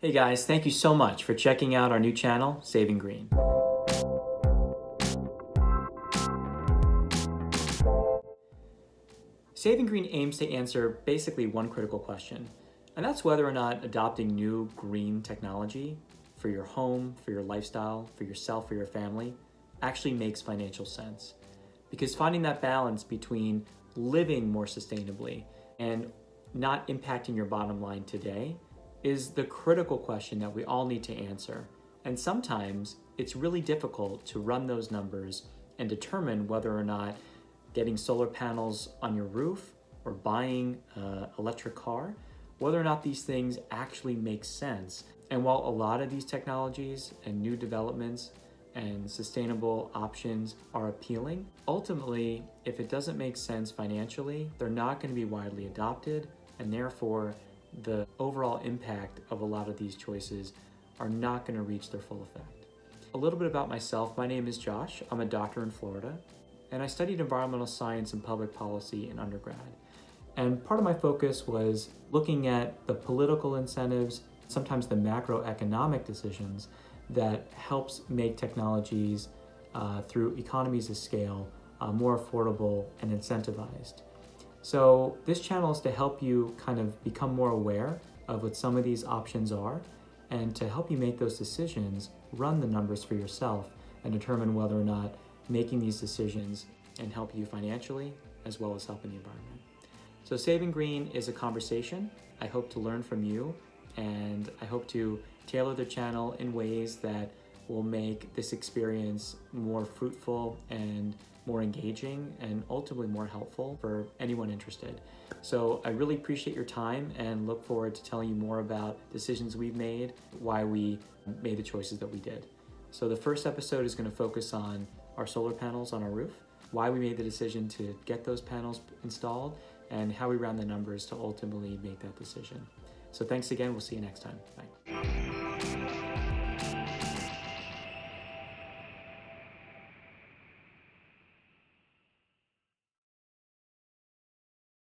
Hey guys, thank you so much for checking out our new channel, Saving Green. Saving Green aims to answer basically one critical question, and that's whether or not adopting new green technology for your home, for your lifestyle, for yourself, for your family, actually makes financial sense. Because finding that balance between living more sustainably and not impacting your bottom line today is the critical question that we all need to answer. And sometimes it's really difficult to run those numbers and determine whether or not getting solar panels on your roof or buying an electric car, whether or not these things actually make sense. And while a lot of these technologies and new developments and sustainable options are appealing, ultimately, if it doesn't make sense financially, they're not going to be widely adopted, and therefore the overall impact of a lot of these choices are not going to reach their full effect. A little bit about myself. My name is Josh. I'm a doctor in Florida, and I studied environmental science and public policy in undergrad. And part of my focus was looking at the political incentives, sometimes the macroeconomic decisions that helps make technologies through economies of scale more affordable and incentivized. So this channel is to help you kind of become more aware of what some of these options are and to help you make those decisions, run the numbers for yourself, and determine whether or not making these decisions and help you financially as well as helping the environment. So Saving Green is a conversation. I hope to learn from you, and I hope to tailor the channel in ways that will make this experience more fruitful and more engaging and ultimately more helpful for anyone interested. So I really appreciate your time and look forward to telling you more about decisions we've made, why we made the choices that we did. So the first episode is going to focus on our solar panels on our roof, why we made the decision to get those panels installed, and how we ran the numbers to ultimately make that decision. So thanks again. We'll see you next time. Bye.